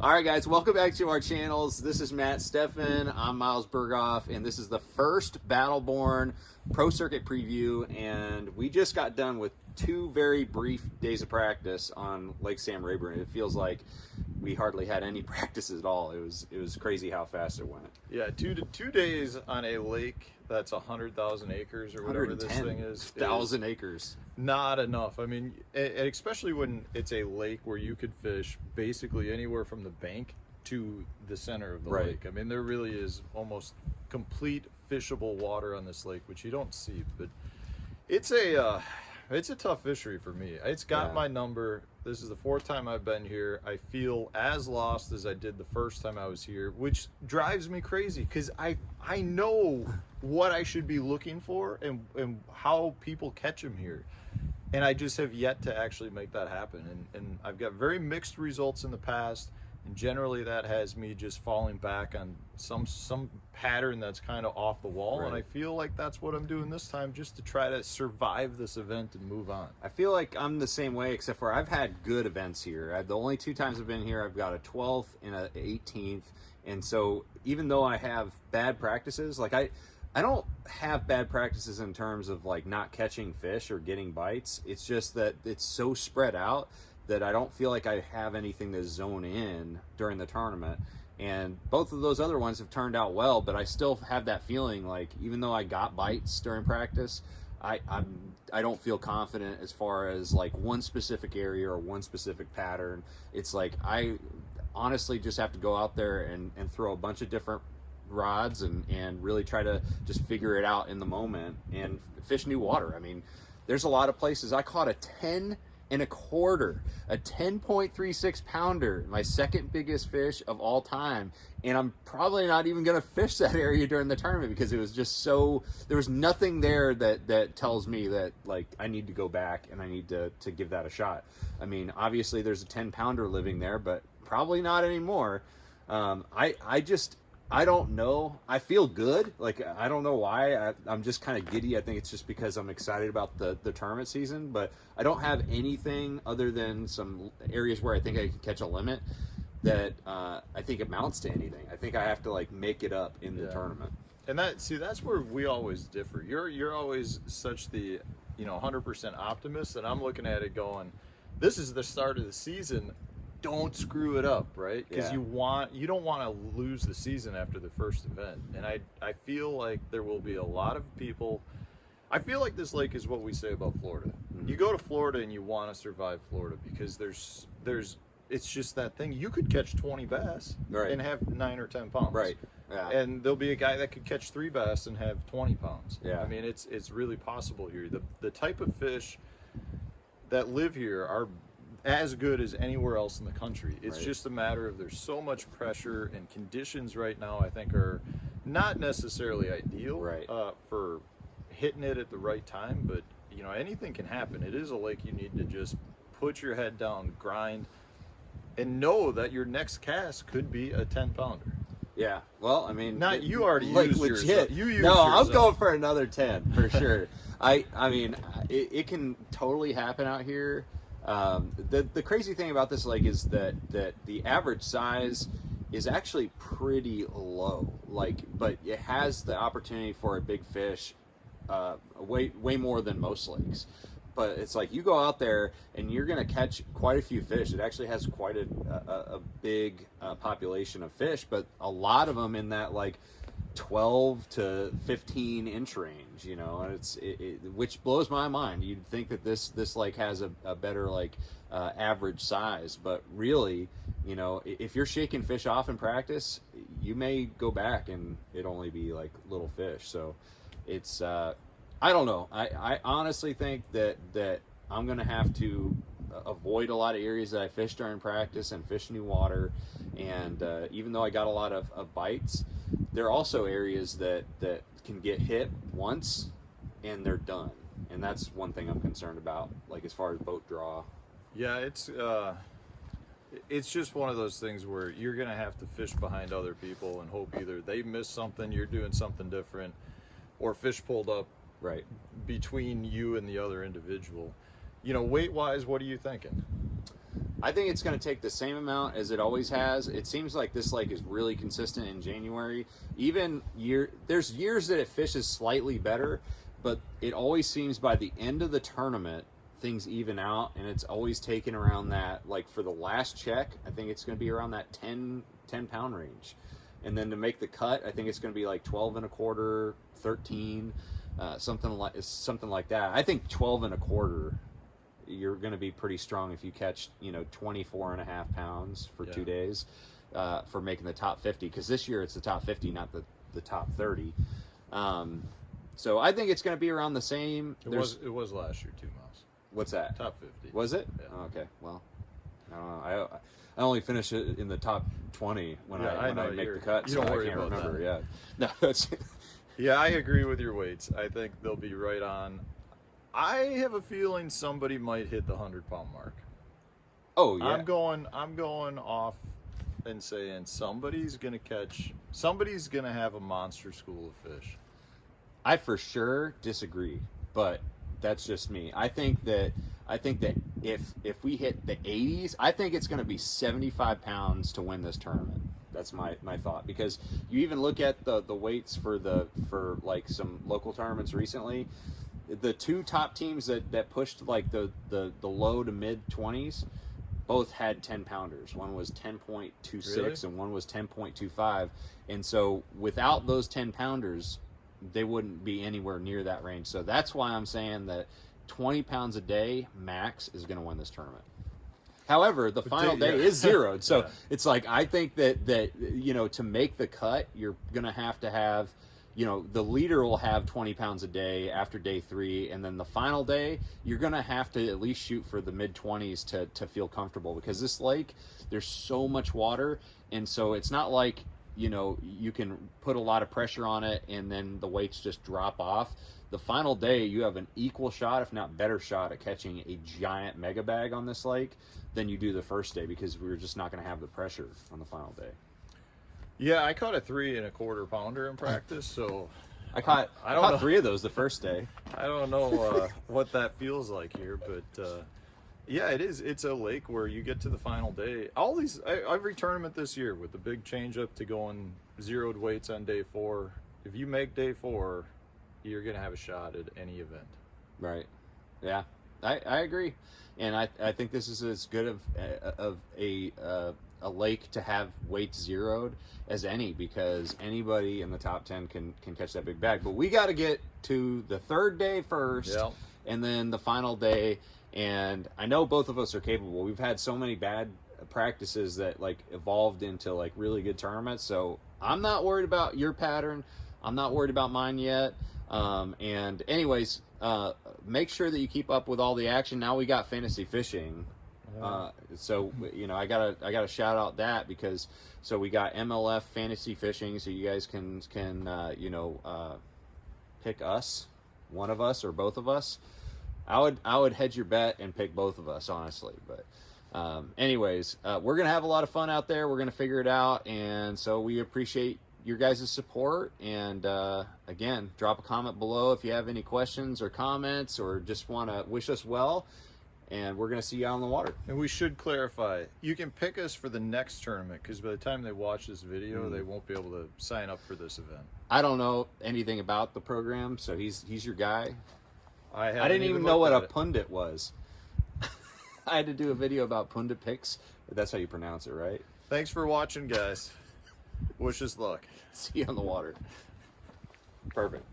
All right, guys, welcome back to our channels. This is Matt Steffen. I'm Miles Burghoff, and this is the first Battleborn Pro Circuit preview. And we just got done with 2 very brief days of practice on Lake Sam Rayburn. It feels like we hardly had any practice at all. It was crazy how fast it went. Yeah, two days on a lake that's 100,000 acres or whatever this thing is. 1,000 acres. Not enough. I mean, especially when it's a lake where you could fish basically anywhere from the bank to the center of the lake. I mean, there really is almost complete fishable water on this lake, which you don't see. But it's a tough fishery for me. It's got my number. This is the 4th time I've been here. I feel as lost as I did the first time I was here, which drives me crazy because I know what I should be looking for and how people catch them here. And I just have yet to actually make that happen. And I've got very mixed results in the past. And generally that has me just falling back on some pattern that's kind of off the wall. And I feel like that's what I'm doing this time, just to try to survive this event and move on. I feel like I'm the same way, except for I've had good events here. The only 2 times I've been here, I've got a 12th and an 18th. And so even though I have bad practices, like I don't have bad practices in terms of like not catching fish or getting bites. It's just that it's so spread out that I don't feel like I have anything to zone in during the tournament. And both of those other ones have turned out well, but I still have that feeling like even though I got bites during practice, I don't feel confident as far as like one specific area or one specific pattern. It's like I honestly just have to go out there and throw a bunch of different rods and really try to just figure it out in the moment and fish new water. I mean, there's a lot of places. I caught a 10 1/4, a 10.36 pounder, my second biggest fish of all time, and I'm probably not even going to fish that area during the tournament because it was just so, there was nothing there that tells me that like I need to go back and I need to give that a shot. I mean, obviously there's a 10 pounder living there, but probably not anymore. I don't know. I feel good. Like, I don't know why. I'm just kind of giddy. I think it's just because I'm excited about the tournament season, but I don't have anything other than some areas where I think I can catch a limit that I think amounts to anything. I think I have to like make it up in the tournament. And that's where we always differ. You're always such the 100% optimist, and I'm looking at it going, this is the start of the season. Don't screw it up, right? Because you don't want to lose the season after the first event. And I feel like there will be a lot of people. I feel like this lake is what we say about Florida. You go to Florida and you want to survive Florida because it's just that thing. You could catch 20 bass and have 9 or 10 pounds. Right. Yeah. And there'll be a guy that could catch 3 bass and have 20 pounds. Yeah. I mean, it's really possible here. The type of fish that live here are as good as anywhere else in the country. It's just a matter of there's so much pressure, and conditions right now I think are not necessarily ideal for hitting it at the right time, but anything can happen. It is a lake you need to just put your head down, grind, and know that your next cast could be a 10 pounder. Yeah, well, I mean, you already used legit. Yours. No, I'm going for another 10 for sure. I mean, it can totally happen out here. The crazy thing about this lake is that the average size is actually pretty low, but it has the opportunity for a big fish way more than most lakes. But it's like you go out there and you're going to catch quite a few fish. It actually has quite a big population of fish, but a lot of them in that like 12 to 15 inch range, and which blows my mind. You'd think that this like has a better like average size, but really, if you're shaking fish off in practice, you may go back and it only be like little fish. So it's I don't know. I honestly think that I'm gonna have to avoid a lot of areas that I fish during practice and fish new water. And even though I got a lot of bites, there are also areas that can get hit once and they're done. And that's one thing I'm concerned about, like as far as boat draw. Yeah, it's just one of those things where you're gonna have to fish behind other people and hope either they miss something, you're doing something different, or fish pulled up between you and the other individual. Weight wise, what are you thinking? I think it's going to take the same amount as it always has. It seems like this lake is really consistent in January. There's years that it fishes slightly better, but it always seems by the end of the tournament, things even out, and it's always taken around that, like for the last check, I think it's going to be around that 10 pound range. And then to make the cut, I think it's going to be like 12 and a quarter, 13, something like that. I think 12 and a quarter, you're going to be pretty strong if you catch, 24 and a half pounds for 2 days for making the top 50. Because this year it's the top 50, not the top 30. So I think it's going to be around the same. It was last year too, Mouse. What's that? Top 50. Was it? Yeah. Oh, okay. Well, I don't know. I only finish it in the top 20 when I make the cut. You don't worry I can't about remember. that. Yeah. No, that's. Yeah, I agree with your weights. I think they'll be right on. I have a feeling somebody might hit the 100-pound mark. Oh yeah. I'm going off and saying somebody's gonna have a monster school of fish. I for sure disagree, but that's just me. I think that if we hit the 80s, I think it's going to be 75 pounds to win this tournament. That's my thought, because you even look at the weights for like some local tournaments recently. The two top teams that pushed like the low to mid 20s both had 10 pounders. One was 10.26 Really? and one was 10.25. And so without those 10 pounders, they wouldn't be anywhere near that range. So that's why I'm saying that 20 pounds a day max is going to win this tournament. However, the final day is zeroed. So it's like, I think that to make the cut, you're going to have, the leader will have 20 pounds a day after day 3. And then the final day, you're going to have to at least shoot for the mid 20s to feel comfortable, because this lake, there's so much water. And so it's not like, you can put a lot of pressure on it and then the weights just drop off. The final day, you have an equal shot, if not better shot, at catching a giant mega bag on this lake than you do the first day, because we're just not going to have the pressure on the final day. Yeah, I caught a 3 1/4 pounder in practice, so I caught 3 of those the first day. I don't know what that feels like here, but yeah, it is. It's a lake where you get to the final day. Every tournament this year, with the big change up to going zeroed weights on day 4, if you make day 4, you're going to have a shot at any event. Right. Yeah, I agree. And I think this is as good of a lake to have weights zeroed as any, because anybody in the top 10 can catch that big bag. But we got to get to the third day first, and then the final day. And I know both of us are capable. We've had so many bad practices that like evolved into like really good tournaments. So I'm not worried about your pattern. I'm not worried about mine yet. And anyways, make sure that you keep up with all the action. Now we got fantasy fishing. So I gotta shout out that, because so we got MLF fantasy fishing. So you guys can pick us, one of us or both of us. I would hedge your bet and pick both of us, honestly. But anyways, we're going to have a lot of fun out there. We're going to figure it out. And so we appreciate your guys' support. And again, drop a comment below if you have any questions or comments, or just want to wish us well. And we're going to see you out on the water. And we should clarify, you can pick us for the next tournament, because by the time they watch this video, they won't be able to sign up for this event. I don't know anything about the program, so he's your guy. I didn't even know what a pundit was. I had to do a video about pundit picks. That's how you pronounce it, right? Thanks for watching, guys. Wish us luck. See you on the water. Perfect.